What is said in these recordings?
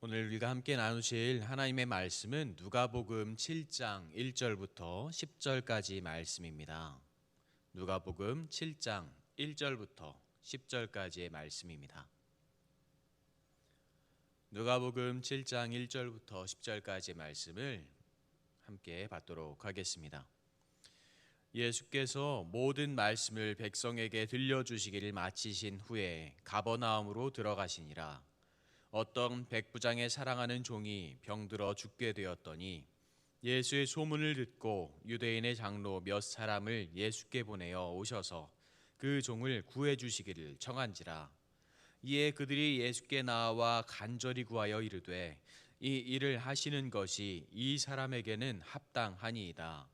오늘 우리가 함께 나누실 하나님의 말씀은 누가복음 7장 1절부터 10절까지 말씀입니다. 누가복음 7장 1절부터 10절까지의 말씀입니다. 누가복음 7장 1절부터 10절까지의 말씀을 함께 받도록 하겠습니다. 예수께서 모든 말씀을 백성에게 들려주시기를 마치신 후에 가버나움으로 들어가시니라. 어떤 백부장의 사랑하는 종이 병들어 죽게 되었더니 예수의 소문을 듣고 유대인의 장로 몇 사람을 예수께 보내어 오셔서 그 종을 구해 주시기를 청한지라. 이에 그들이 예수께 나와 간절히 구하여 이르되 이 일을 하시는 것이 이 사람에게는 합당하니이다.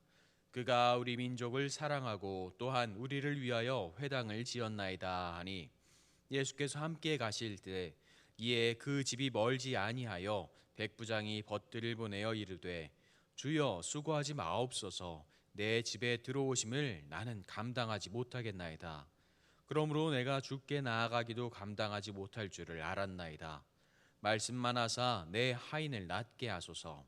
그가 우리 민족을 사랑하고 또한 우리를 위하여 회당을 지었나이다 하니 예수께서 함께 가실 때 이에 그 집이 멀지 아니하여 백부장이 벗들을 보내어 이르되 주여 수고하지 마옵소서. 내 집에 들어오심을 나는 감당하지 못하겠나이다. 그러므로 내가 주께 나아가기도 감당하지 못할 줄을 알았나이다. 말씀만 하사 내 하인을 낫게 하소서.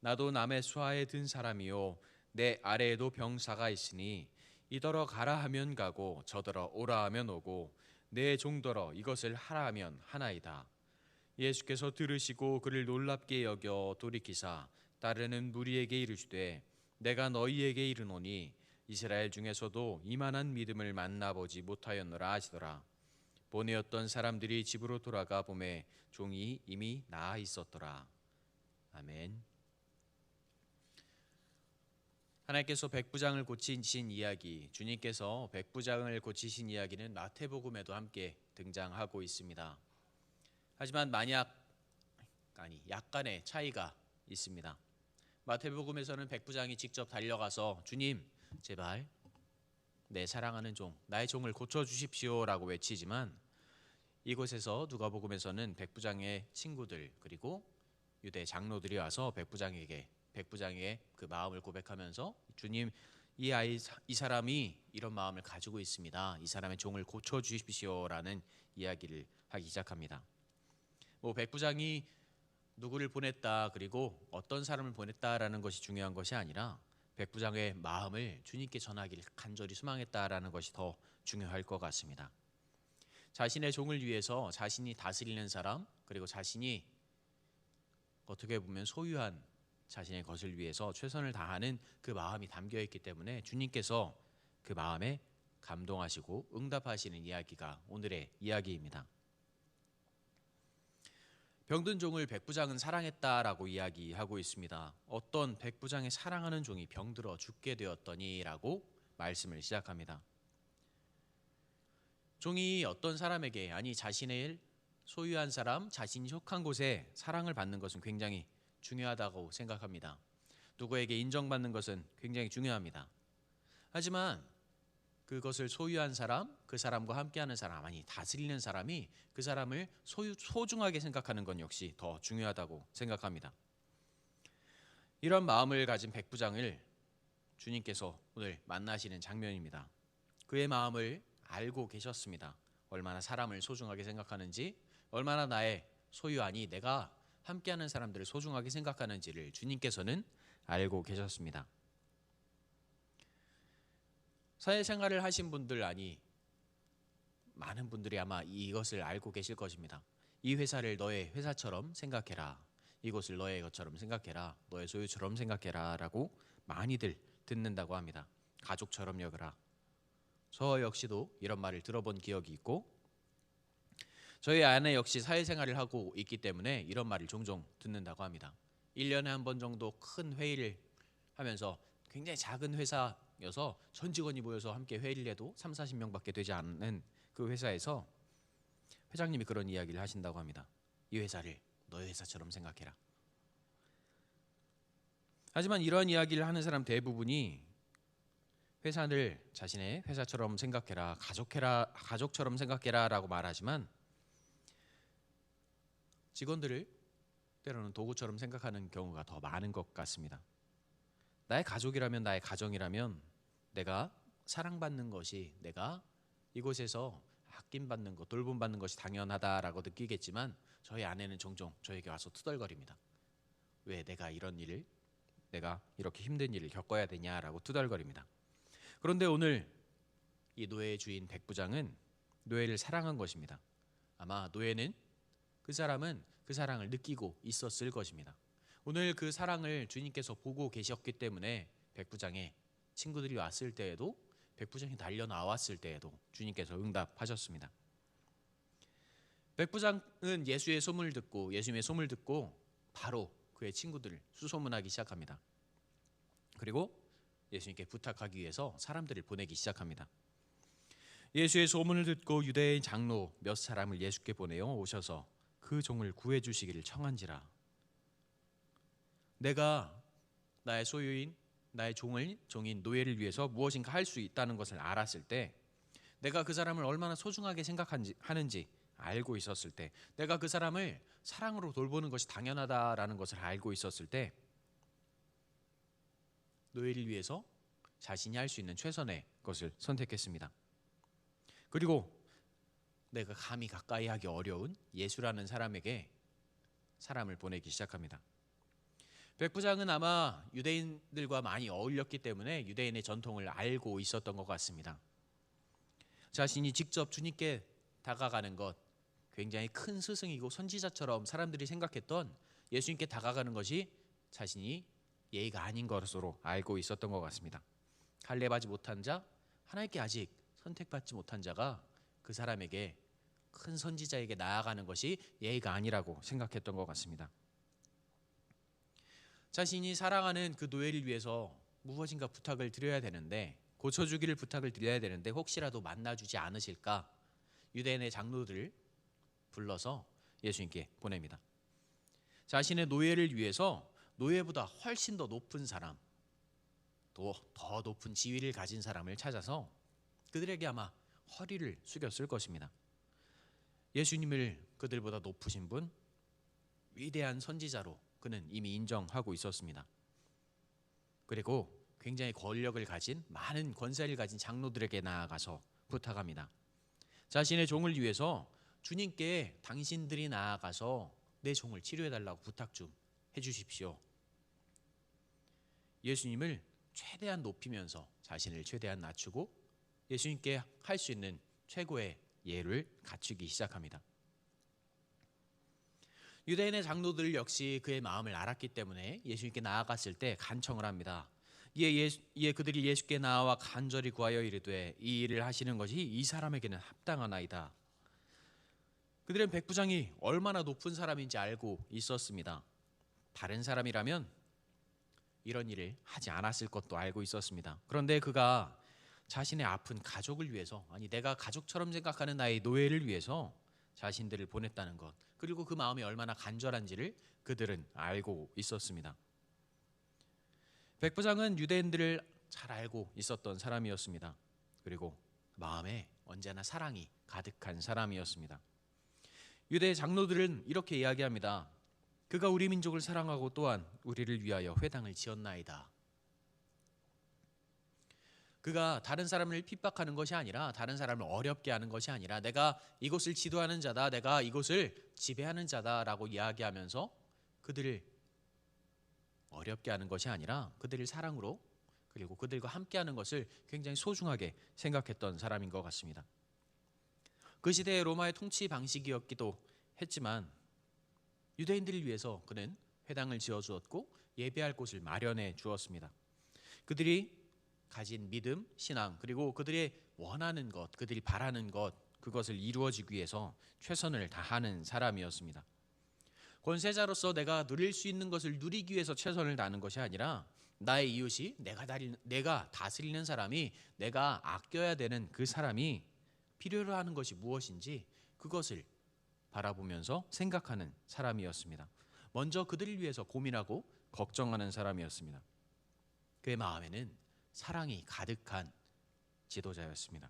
나도 남의 수하에 든 사람이요 내 아래에도 병사가 있으니 이더러 가라 하면 가고 저더러 오라 하면 오고 내 종더러 이것을 하라 하면 하나이다. 예수께서 들으시고 그를 놀랍게 여겨 돌이키사 따르는 무리에게 이르시되 내가 너희에게 이르노니 이스라엘 중에서도 이만한 믿음을 만나보지 못하였노라 하시더라. 보내었던 사람들이 집으로 돌아가 보매 종이 이미 나아 있었더라. 아멘. 하나님께서 백부장을 고치신 이야기, 주님께서 백부장을 고치신 이야기는 마태복음에도 함께 등장하고 있습니다. 하지만 약간의 차이가 있습니다. 마태복음에서는 백부장이 직접 달려가서 주님 제발 내 사랑하는 종 나의 종을 고쳐주십시오라고 외치지만 이곳에서 누가복음에서는 백부장의 친구들 그리고 유대 장로들이 와서 백부장에게 그 마음을 고백하면서 주님 이 사람이 이런 마음을 가지고 있습니다. 이 사람의 종을 고쳐주십시오라는 이야기를 하기 시작합니다. 백부장이 누구를 보냈다 그리고 어떤 사람을 보냈다라는 것이 중요한 것이 아니라 백부장의 마음을 주님께 전하기를 간절히 소망했다라는 것이 더 중요할 것 같습니다. 자신의 종을 위해서 자신이 다스리는 사람 그리고 자신이 어떻게 보면 소유한 자신의 것을 위해서 최선을 다하는 그 마음이 담겨 있기 때문에 주님께서 그 마음에 감동하시고 응답하시는 이야기가 오늘의 이야기입니다. 병든 종을 백부장은 사랑했다라고 이야기하고 있습니다. 어떤 백부장의 사랑하는 종이 병들어 죽게 되었더니라고 말씀을 시작합니다. 종이 어떤 사람에게 자신의 소유한 사람, 자신이 속한 곳에 사랑을 받는 것은 굉장히 중요하다고 생각합니다. 누구에게 인정받는 것은 굉장히 중요합니다. 하지만 그것을 소유한 사람, 그 사람과 함께하는 사람, 다스리는 사람이 그 사람을 소중하게 생각하는 건 역시 더 중요하다고 생각합니다. 이런 마음을 가진 백부장을 주님께서 오늘 만나시는 장면입니다. 그의 마음을 알고 계셨습니다. 얼마나 사람을 소중하게 생각하는지, 얼마나 나의 소유하니 내가 함께하는 사람들을 소중하게 생각하는지를 주님께서는 알고 계셨습니다. 사회생활을 하신 분들 많은 분들이 아마 이것을 알고 계실 것입니다. 이 회사를 너의 회사처럼 생각해라. 이곳을 너의 것처럼 생각해라. 너의 소유처럼 생각해라 라고 많이들 듣는다고 합니다. 가족처럼 여겨라. 저 역시도 이런 말을 들어본 기억이 있고 저희 아내 역시 사회생활을 하고 있기 때문에 이런 말을 종종 듣는다고 합니다. 1년에 한 번 정도 큰 회의를 하면서 굉장히 작은 회사여서 전 직원이 모여서 함께 회의를 해도 30-40명밖에 되지 않는 그 회사에서 회장님이 그런 이야기를 하신다고 합니다. 이 회사를 너의 회사처럼 생각해라. 하지만 이런 이야기를 하는 사람 대부분이 회사를 자신의 회사처럼 생각해라, 가족처럼 생각해라 라고 말하지만 직원들을 때로는 도구처럼 생각하는 경우가 더 많은 것 같습니다. 나의 가족이라면, 나의 가정이라면 내가 사랑받는 것이, 내가 이곳에서 아낌받는 것, 돌봄받는 것이 당연하다라고 느끼겠지만 저희 아내는 종종 저에게 와서 투덜거립니다. 왜 내가 내가 이렇게 힘든 일을 겪어야 되냐라고 투덜거립니다. 그런데 오늘 이 노예의 주인 백부장은 노예를 사랑한 것입니다. 아마 노예는 그 사랑을 느끼고 있었을 것입니다. 오늘 그 사랑을 주님께서 보고 계셨기 때문에 백부장의 친구들이 왔을 때에도, 백부장이 달려 나왔을 때에도 주님께서 응답하셨습니다. 백부장은 예수님의 소문을 듣고 바로 그의 친구들을 수소문하기 시작합니다. 그리고 예수님께 부탁하기 위해서 사람들을 보내기 시작합니다. 예수의 소문을 듣고 유대인 장로 몇 사람을 예수께 보내어 오셔서 그 종을 구해 주시기를 청한지라. 내가 나의 소유인, 나의 종인 노예를 위해서 무엇인가 할 수 있다는 것을 알았을 때, 내가 그 사람을 얼마나 소중하게 생각하는지 알고 있었을 때, 내가 그 사람을 사랑으로 돌보는 것이 당연하다라는 것을 알고 있었을 때, 노예를 위해서 자신이 할 수 있는 최선의 것을 선택했습니다. 그리고 내가 감히 가까이 하기 어려운 예수라는 사람에게 사람을 보내기 시작합니다. 백부장은 아마 유대인들과 많이 어울렸기 때문에 유대인의 전통을 알고 있었던 것 같습니다. 자신이 직접 주님께 다가가는 것, 굉장히 큰 스승이고 선지자처럼 사람들이 생각했던 예수님께 다가가는 것이 자신이 예의가 아닌 것으로 알고 있었던 것 같습니다. 할례받지 못한 자, 하나님께 아직 선택받지 못한 자가 그 사람에게, 큰 선지자에게 나아가는 것이 예의가 아니라고 생각했던 것 같습니다. 자신이 사랑하는 그 노예를 위해서 무엇인가 부탁을 드려야 되는데, 고쳐주기를 부탁을 드려야 되는데 혹시라도 만나주지 않으실까 유대인의 장로들을 불러서 예수님께 보냅니다. 자신의 노예를 위해서 노예보다 훨씬 더 높은 사람, 또 더 높은 지위를 가진 사람을 찾아서 그들에게 아마 허리를 숙였을 것입니다. 예수님을 그들보다 높으신 분, 위대한 선지자로 그는 이미 인정하고 있었습니다. 그리고 굉장히 권력을 가진, 많은 권세를 가진 장로들에게 나아가서 부탁합니다. 자신의 종을 위해서 주님께 당신들이 나아가서 내 종을 치료해달라고 부탁 좀 해주십시오. 예수님을 최대한 높이면서 자신을 최대한 낮추고 예수님께 할 수 있는 최고의 예를 갖추기 시작합니다. 유대인의 장로들 역시 그의 마음을 알았기 때문에 예수님께 나아갔을 때 간청을 합니다. 이에 그들이 예수께 나와 간절히 구하여 이르되 이 일을 하시는 것이 이 사람에게는 합당하나이다. 그들은 백부장이 얼마나 높은 사람인지 알고 있었습니다. 다른 사람이라면 이런 일을 하지 않았을 것도 알고 있었습니다. 그런데 그가 자신의 아픈 가족을 위해서, 아니 내가 가족처럼 생각하는 나의 노예를 위해서 자신들을 보냈다는 것, 그리고 그 마음이 얼마나 간절한지를 그들은 알고 있었습니다. 백부장은 유대인들을 잘 알고 있었던 사람이었습니다. 그리고 마음에 언제나 사랑이 가득한 사람이었습니다. 유대 장로들은 이렇게 이야기합니다. 그가 우리 민족을 사랑하고 또한 우리를 위하여 회당을 지었나이다. 그가 다른 사람을 핍박하는 것이 아니라, 다른 사람을 어렵게 하는 것이 아니라, 내가 이곳을 지도하는 자다, 내가 이곳을 지배하는 자다라고 이야기하면서 그들을 어렵게 하는 것이 아니라 그들을 사랑으로, 그리고 그들과 함께하는 것을 굉장히 소중하게 생각했던 사람인 것 같습니다. 그 시대의 로마의 통치 방식이었기도 했지만 유대인들을 위해서 그는 회당을 지어주었고 예배할 곳을 마련해 주었습니다. 그들이 가진 믿음, 신앙, 그리고 그들의 원하는 것, 그들이 바라는 것, 그것을 이루어지기 위해서 최선을 다하는 사람이었습니다. 권세자로서 내가 누릴 수 있는 것을 누리기 위해서 최선을 다하는 것이 아니라, 나의 이웃이, 내가 다스리는 사람이, 내가 아껴야 되는 그 사람이 필요로 하는 것이 무엇인지 그것을 바라보면서 생각하는 사람이었습니다. 먼저 그들을 위해서 고민하고 걱정하는 사람이었습니다. 그의 마음에는 사랑이 가득한 지도자였습니다.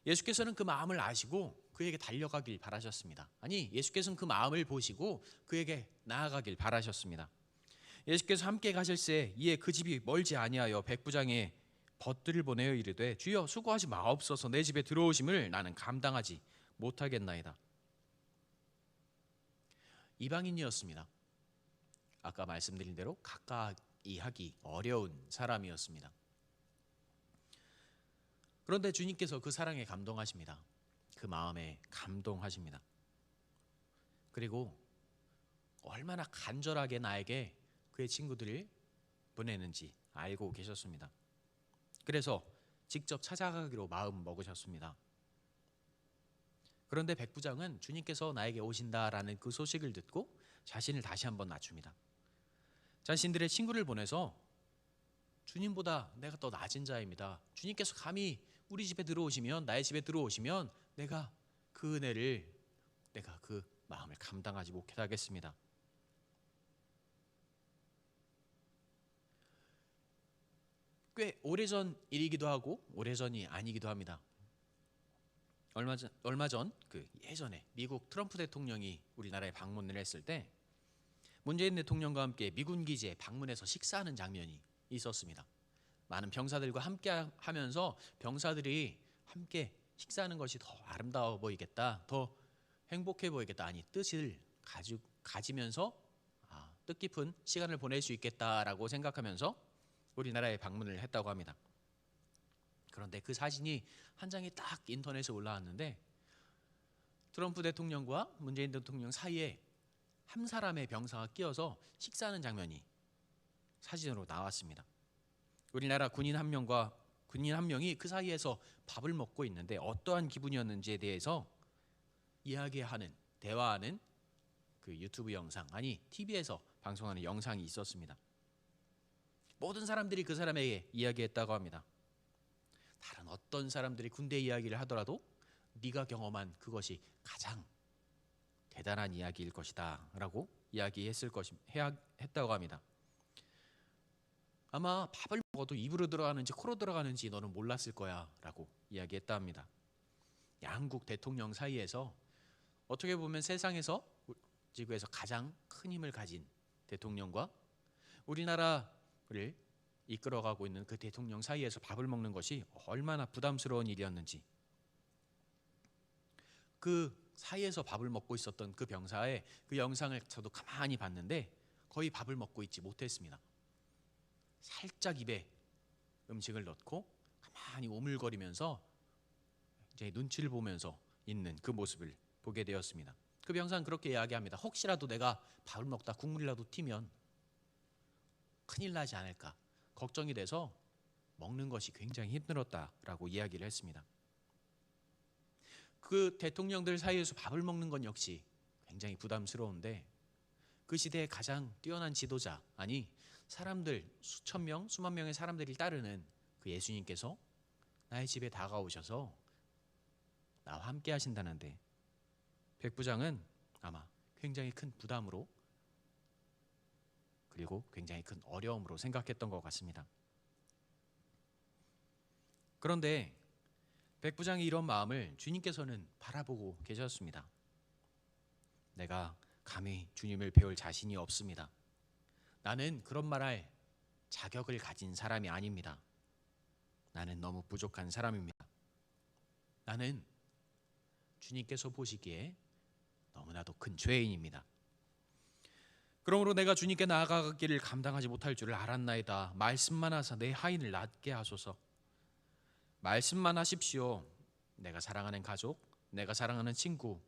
예수께서는 그 마음을 아시고 그에게 달려가길 바라셨습니다. 아니, 예수께서는 그 마음을 보시고 그에게 나아가길 바라셨습니다. 예수께서 함께 가실새 이에 그 집이 멀지 아니하여 백부장의 벗들을 보내어 이르되 주여 수고하지 마옵소서 내 집에 들어오심을 나는 감당하지 못하겠나이다. 이방인이었습니다. 아까 말씀드린 대로 가까이 하기 어려운 사람이었습니다. 그런데 주님께서 그 사랑에 감동하십니다. 그 마음에 감동하십니다. 그리고 얼마나 간절하게 나에게 그의 친구들을 보내는지 알고 계셨습니다. 그래서 직접 찾아가기로 마음 먹으셨습니다. 그런데 백부장은 주님께서 나에게 오신다라는 그 소식을 듣고 자신을 다시 한번 낮춥니다. 자신들의 친구를 보내서 주님보다 내가 더 낮은 자입니다. 주님께서 감히 우리 집에 들어오시면, 나의 집에 들어오시면 내가 그 은혜를, 내가 그 마음을 감당하지 못하겠습니다. 꽤 오래전 일이기도 하고 오래전이 아니기도 합니다. 얼마 전 예전에 미국 트럼프 대통령이 우리나라에 방문을 했을 때 문재인 대통령과 함께 미군 기지에 방문해서 식사하는 장면이 있었습니다. 많은 병사들과 함께 하면서 병사들이 함께 식사하는 것이 더 아름다워 보이겠다, 더 행복해 보이겠다, 아니 뜻을 가지면서 뜻깊은 시간을 보낼 수 있겠다라고 생각하면서 우리나라에 방문을 했다고 합니다. 그런데 그 사진이 한 장이 딱 인터넷에 올라왔는데 트럼프 대통령과 문재인 대통령 사이에 한 사람의 병사가 끼어서 식사하는 장면이 사진으로 나왔습니다. 우리나라 군인 한 명이 그 사이에서 밥을 먹고 있는데 어떠한 기분이었는지에 대해서 이야기하는, 대화하는 그 유튜브 영상, 아니 TV에서 방송하는 영상이 있었습니다. 모든 사람들이 그 사람에게 이야기했다고 합니다. 다른 어떤 사람들이 군대 이야기를 하더라도 네가 경험한 그것이 가장 대단한 이야기일 것이다 라고 했다고 합니다. 아마 밥을 먹어도 입으로 들어가는지 코로 들어가는지 너는 몰랐을 거야 라고 이야기했다 합니다. 양국 대통령 사이에서 어떻게 보면 세상에서, 지구에서 가장 큰 힘을 가진 대통령과 우리나라를 이끌어가고 있는 그 대통령 사이에서 밥을 먹는 것이 얼마나 부담스러운 일이었는지, 그 사이에서 밥을 먹고 있었던 그 병사의 그 영상을 저도 가만히 봤는데 거의 밥을 먹고 있지 못했습니다. 살짝 입에 음식을 넣고 가만히 오물거리면서 이제 눈치를 보면서 있는 그 모습을 보게 되었습니다. 그 병사는 그렇게 이야기합니다. 혹시라도 내가 밥을 먹다 국물이라도 튀면 큰일 나지 않을까 걱정이 돼서 먹는 것이 굉장히 힘들었다라고 이야기를 했습니다. 그 대통령들 사이에서 밥을 먹는 건 역시 굉장히 부담스러운데 그 시대의 가장 뛰어난 지도자, 아니 사람들 수천 명, 수만 명의 사람들이 따르는 그 예수님께서 나의 집에 다가오셔서 나와 함께 하신다는데 백부장은 아마 굉장히 큰 부담으로, 그리고 굉장히 큰 어려움으로 생각했던 것 같습니다. 그런데 백부장의 이런 마음을 주님께서는 바라보고 계셨습니다. 내가 감히 주님을 배울 자신이 없습니다. 나는 그런 말할 자격을 가진 사람이 아닙니다. 나는 너무 부족한 사람입니다. 나는 주님께서 보시기에 너무나도 큰 죄인입니다. 그러므로 내가 주님께 나아가기를 감당하지 못할 줄을 알았나이다. 말씀만 하사 내 하인을 낫게 하소서. 말씀만 하십시오. 내가 사랑하는 가족, 내가 사랑하는 친구,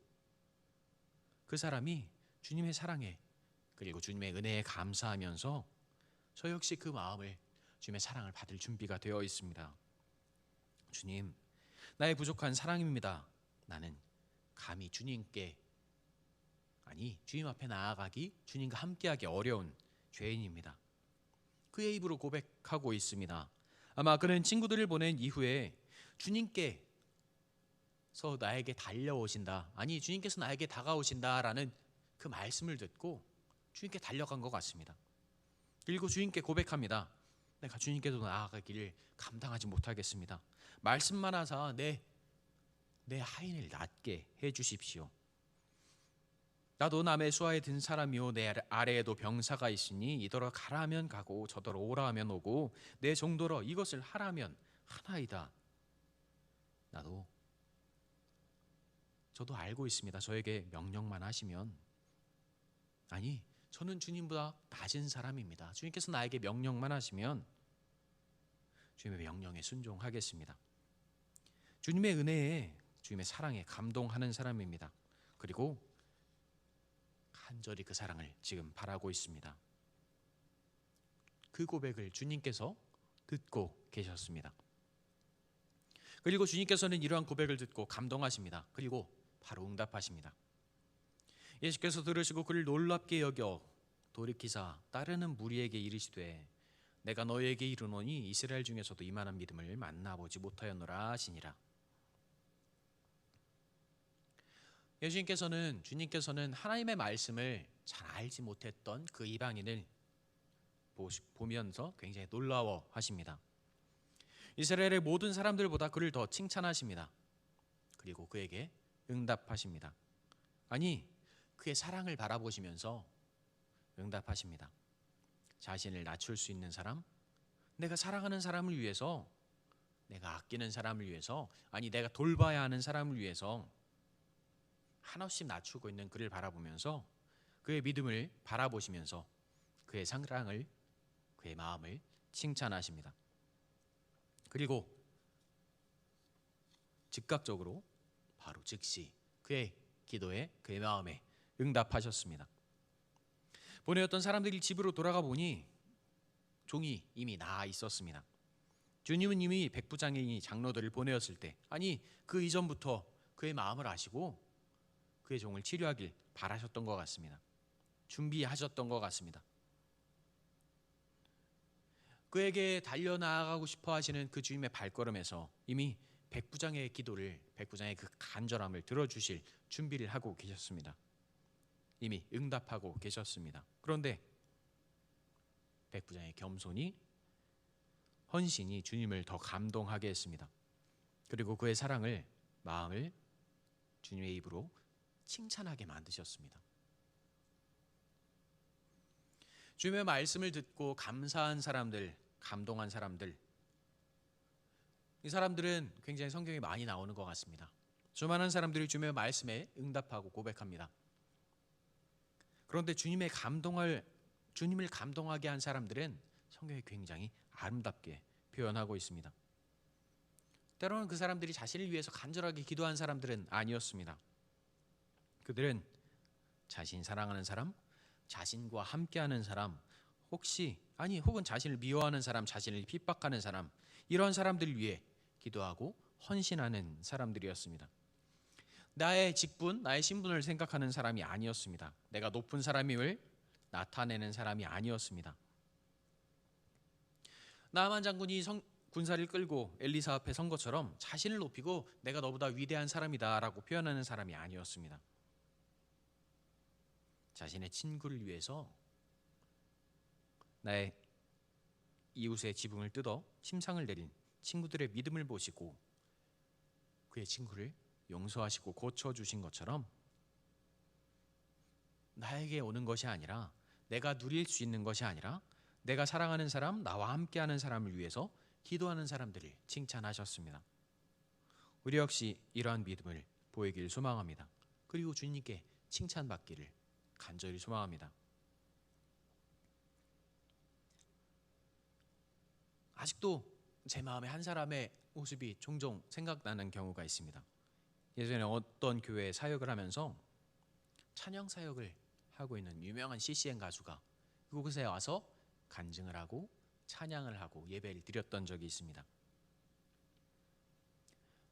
그 사람이 주님의 사랑에, 그리고 주님의 은혜에 감사하면서 저 역시 그 마음을, 주님의 사랑을 받을 준비가 되어 있습니다. 주님, 나의 부족한 사랑입니다. 나는 감히 주님께, 아니 주님 앞에 나아가기, 주님과 함께하기 어려운 죄인입니다. 그의 입으로 고백하고 있습니다. 아마 그는 친구들을 보낸 이후에 주님께서 나에게 달려오신다, 아니 주님께서 나에게 다가오신다라는 그 말씀을 듣고 주님께 달려간 것 같습니다. 그리고 주님께 고백합니다. 내가 주님께도 나아가기를 감당하지 못하겠습니다. 말씀만 하사 내 하인을 낫게 해주십시오. 나도 남의 수하에 든 사람이요 내 아래에도 병사가 있으니 이더러 가라 하면 가고 저더러 오라 하면 오고 내 정도러 이것을 하라면 하나이다. 나도 저도 알고 있습니다. 저에게 명령만 하시면, 아니 저는 주님보다 낮은 사람입니다. 주님께서 나에게 명령만 하시면 주님의 명령에 순종하겠습니다. 주님의 은혜에, 주님의 사랑에 감동하는 사람입니다. 그리고 간절히 그 사랑을 지금 바라고 있습니다. 그 고백을 주님께서 듣고 계셨습니다. 그리고 주님께서는 이러한 고백을 듣고 감동하십니다. 그리고 바로 응답하십니다. 예수께서 들으시고 그를 놀랍게 여겨 돌이키사 따르는 무리에게 이르시되 내가 너희에게 이르노니 이스라엘 중에서도 이만한 믿음을 만나보지 못하였노라 하시니라. 주님께서는 하나님의 말씀을 잘 알지 못했던 그 이방인을 보면서 굉장히 놀라워하십니다. 이스라엘의 모든 사람들보다 그를 더 칭찬하십니다. 그리고 그에게 응답하십니다. 아니, 그의 사랑을 바라보시면서 응답하십니다. 자신을 낮출 수 있는 사람, 내가 사랑하는 사람을 위해서, 내가 아끼는 사람을 위해서, 아니 내가 돌봐야 하는 사람을 위해서 한없이 낮추고 있는 그를 바라보면서 그의 믿음을 바라보시면서 그의 사랑을, 그의 마음을 칭찬하십니다. 그리고 즉각적으로 바로 즉시 그의 기도에, 그의 마음에 응답하셨습니다. 보내었던 사람들이 집으로 돌아가 보니 종이 이미 나아 있었습니다. 주님은 이미 백부장이 장로들을 보내었을 때, 아니 그 이전부터 그의 마음을 아시고 그의 종을 치료하길 바라셨던 것 같습니다. 준비하셨던 것 같습니다. 그에게 달려나가고 싶어 하시는 그 주님의 발걸음에서 이미 백부장의 기도를, 백부장의 그 간절함을 들어주실 준비를 하고 계셨습니다. 이미 응답하고 계셨습니다. 그런데 백부장의 겸손이, 헌신이 주님을 더 감동하게 했습니다. 그리고 그의 사랑을, 마음을 주님의 입으로 칭찬하게 만드셨습니다. 주님의 말씀을 듣고 감사한 사람들, 감동한 사람들, 이 사람들은 굉장히 성경에 많이 나오는 것 같습니다. 수많은 사람들이 주님의 말씀에 응답하고 고백합니다. 그런데 주님을 감동하게 한 사람들은 성경에 굉장히 아름답게 표현하고 있습니다. 때로는 그 사람들이 자신을 위해서 간절하게 기도한 사람들은 아니었습니다. 그들은 자신 사랑하는 사람, 자신과 함께하는 사람, 혹은 자신을 미워하는 사람, 자신을 핍박하는 사람, 이런 사람들을 위해 기도하고 헌신하는 사람들이었습니다. 나의 직분, 나의 신분을 생각하는 사람이 아니었습니다. 내가 높은 사람임을 나타내는 사람이 아니었습니다. 나아만 장군이 군사를 끌고 엘리사 앞에 선 것처럼 자신을 높이고 내가 너보다 위대한 사람이다 라고 표현하는 사람이 아니었습니다. 자신의 친구를 위해서 나의 이웃의 지붕을 뜯어 침상을 내린 친구들의 믿음을 보시고 그의 친구를 용서하시고 고쳐주신 것처럼 나에게 오는 것이 아니라, 내가 누릴 수 있는 것이 아니라 내가 사랑하는 사람, 나와 함께하는 사람을 위해서 기도하는 사람들을 칭찬하셨습니다. 우리 역시 이러한 믿음을 보이길 소망합니다. 그리고 주님께 칭찬받기를 간절히 소망합니다. 아직도 제 마음에 한 사람의 모습이 종종 생각나는 경우가 있습니다. 예전에 어떤 교회에 사역을 하면서 찬양 사역을 하고 있는 유명한 CCM 가수가 그곳에 와서 간증을 하고 찬양을 하고 예배를 드렸던 적이 있습니다.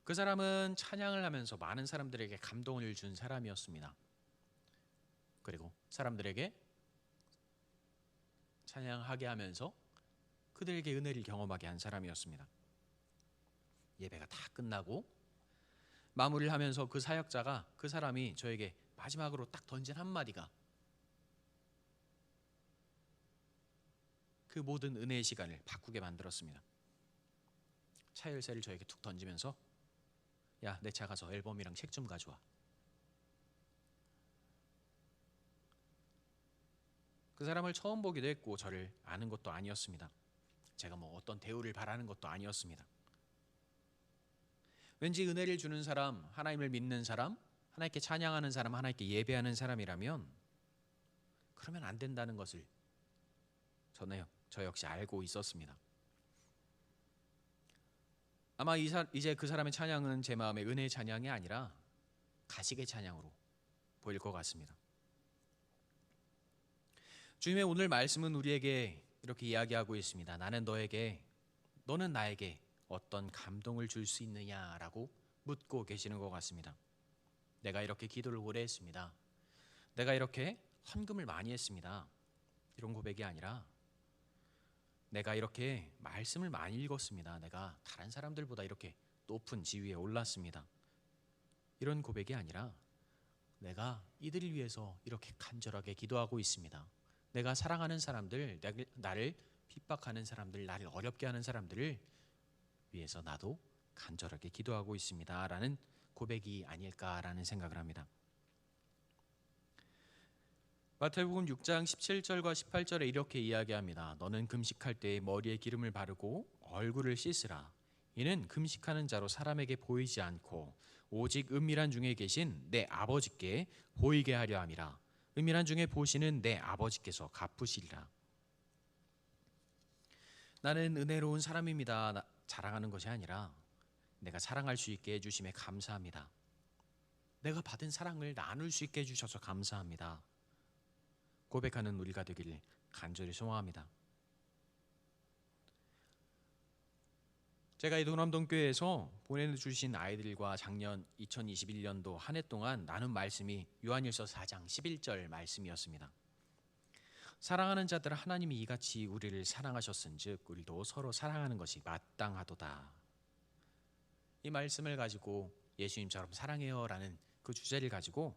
그 사람은 찬양을 하면서 많은 사람들에게 감동을 준 사람이었습니다. 그리고 사람들에게 찬양하게 하면서 그들에게 은혜를 경험하게 한 사람이었습니다. 예배가 다 끝나고 마무리를 하면서 그 사역자가, 그 사람이 저에게 마지막으로 딱 던진 한마디가 그 모든 은혜의 시간을 바꾸게 만들었습니다. 차 열쇠를 저에게 툭 던지면서 야, 내 차 가서 앨범이랑 책 좀 가져와. 그 사람을 처음 보기도 했고 저를 아는 것도 아니었습니다. 제가 뭐 어떤 대우를 바라는 것도 아니었습니다. 왠지 은혜를 주는 사람, 하나님을 믿는 사람, 하나님께 찬양하는 사람, 하나님께 예배하는 사람이라면 그러면 안 된다는 것을 저 역시 알고 있었습니다. 아마 이제 그 사람의 찬양은 제 마음의 은혜의 찬양이 아니라 가식의 찬양으로 보일 것 같습니다. 주님의 오늘 말씀은 우리에게 이렇게 이야기하고 있습니다. 너는 나에게 어떤 감동을 줄 수 있느냐라고 묻고 계시는 것 같습니다. 내가 이렇게 기도를 오래 했습니다. 내가 이렇게 헌금을 많이 했습니다. 이런 고백이 아니라 내가 이렇게 말씀을 많이 읽었습니다. 내가 다른 사람들보다 이렇게 높은 지위에 올랐습니다. 이런 고백이 아니라 내가 이들을 위해서 이렇게 간절하게 기도하고 있습니다. 내가 사랑하는 사람들, 나를 핍박하는 사람들, 나를 어렵게 하는 사람들을 위해서 나도 간절하게 기도하고 있습니다. 라는 고백이 아닐까라는 생각을 합니다. 마태복음 6장 17절과 18절에 이렇게 이야기합니다. 너는 금식할 때에 머리에 기름을 바르고 얼굴을 씻으라. 이는 금식하는 자로 사람에게 보이지 않고 오직 은밀한 중에 계신 내 아버지께 보이게 하려 함이라. 은밀한 중에 보시는 내 아버지께서 갚으시리라. 나는 은혜로운 사람입니다. 자랑하는 것이 아니라 내가 사랑할 수 있게 해주심에 감사합니다. 내가 받은 사랑을 나눌 수 있게 해주셔서 감사합니다. 고백하는 우리가 되기를 간절히 소망합니다. 제가 이 도남동교회에서 보내주신 아이들과 작년 2021년도 한 해 동안 나눈 말씀이 요한일서 4장 11절 말씀이었습니다. 사랑하는 자들 하나님이 이같이 우리를 사랑하셨은즉 우리도 서로 사랑하는 것이 마땅하도다. 이 말씀을 가지고 예수님처럼 사랑해요라는 그 주제를 가지고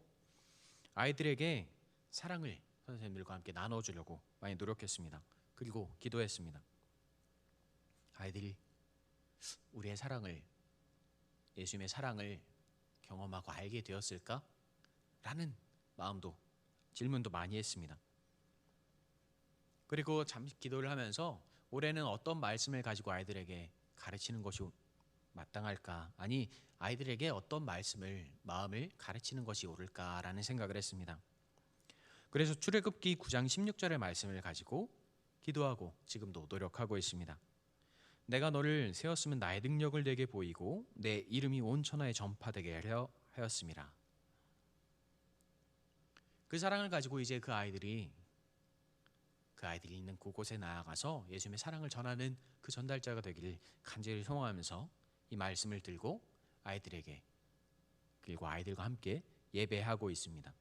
아이들에게 사랑을 선생님들과 함께 나눠주려고 많이 노력했습니다. 그리고 기도했습니다. 아이들이 우리의 사랑을, 예수님의 사랑을 경험하고 알게 되었을까? 라는 질문도 많이 했습니다. 그리고 잠시 기도를 하면서 올해는 어떤 말씀을 가지고 아이들에게 가르치는 것이 마땅할까? 아니, 아이들에게 어떤 마음을 가르치는 것이 옳을까라는 생각을 했습니다. 그래서 출애굽기 9장 16절의 말씀을 가지고 기도하고 지금도 노력하고 있습니다. 내가 너를 세웠으면 나의 능력을 내게 보이고 내 이름이 온 천하에 전파되게 하려 하였음이라. 그 사랑을 가지고 이제 그 아이들이 있는 그곳에 나아가서 예수님의 사랑을 전하는 그 전달자가 되기를 간절히 소망하면서 이 말씀을 들고 아이들에게 그리고 아이들과 함께 예배하고 있습니다.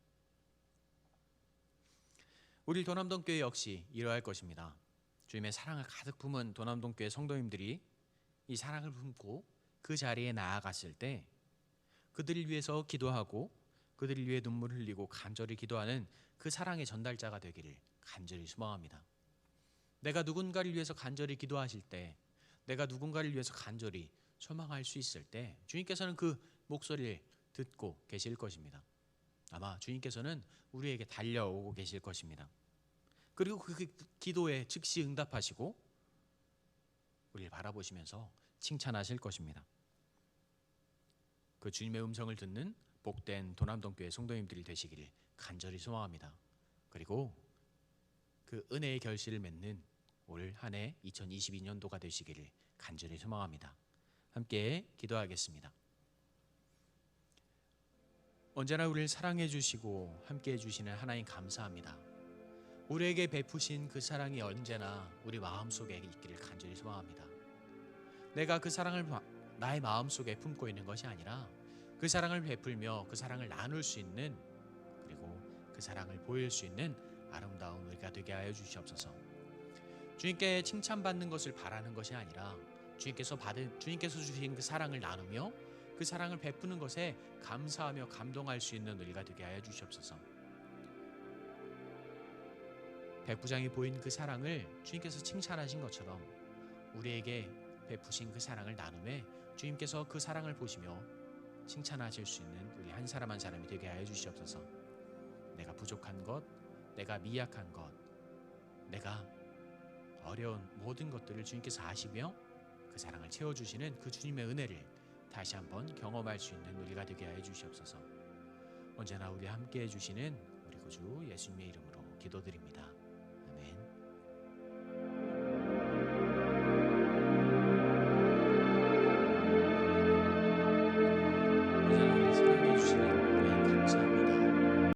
우리 도남동교회 역시 이러할 것입니다. 주님의 사랑을 가득 품은 도남동교회 성도님들이 이 사랑을 품고 그 자리에 나아갔을 때 그들을 위해서 기도하고 그들을 위해 눈물을 흘리고 간절히 기도하는 그 사랑의 전달자가 되기를 간절히 소망합니다. 내가 누군가를 위해서 간절히 기도하실 때, 내가 누군가를 위해서 간절히 소망할 수 있을 때 주님께서는 그 목소리를 듣고 계실 것입니다. 아마 주님께서는 우리에게 달려오고 계실 것입니다. 그리고 그 기도에 즉시 응답하시고 우리를 바라보시면서 칭찬하실 것입니다. 그 주님의 음성을 듣는 복된 도남동교회 성도님들이 되시기를 간절히 소망합니다. 그리고 그 은혜의 결실을 맺는 올 한 해 2022년도가 되시기를 간절히 소망합니다. 함께 기도하겠습니다. 언제나 우리를 사랑해 주시고 함께 해주시는 하나님 감사합니다. 우리에게 베푸신 그 사랑이 언제나 우리 마음속에 있기를 간절히 소망합니다. 내가 그 사랑을 나의 마음속에 품고 있는 것이 아니라 그 사랑을 베풀며 그 사랑을 나눌 수 있는, 그리고 그 사랑을 보일 수 있는 아름다운 우리가 되게 하여 주시옵소서. 주님께 칭찬받는 것을 바라는 것이 아니라 주님께서 주신 그 사랑을 나누며 그 사랑을 베푸는 것에 감사하며 감동할 수 있는 우리가 되게 하여 주시옵소서. 백부장이 보인 그 사랑을 주님께서 칭찬하신 것처럼 우리에게 베푸신 그 사랑을 나눔에 주님께서 그 사랑을 보시며 칭찬하실 수 있는 우리 한 사람 한 사람이 되게 하여 주시옵소서. 내가 부족한 것, 내가 미약한 것, 내가 어려운 모든 것들을 주님께서 아시며 그 사랑을 채워주시는 그 주님의 은혜를 다시 한번 경험할 수 있는 우리가 되게 하여 주시옵소서. 언제나 우리 함께 해주시는 우리 구주 예수님의 이름으로 기도드립니다. 아멘.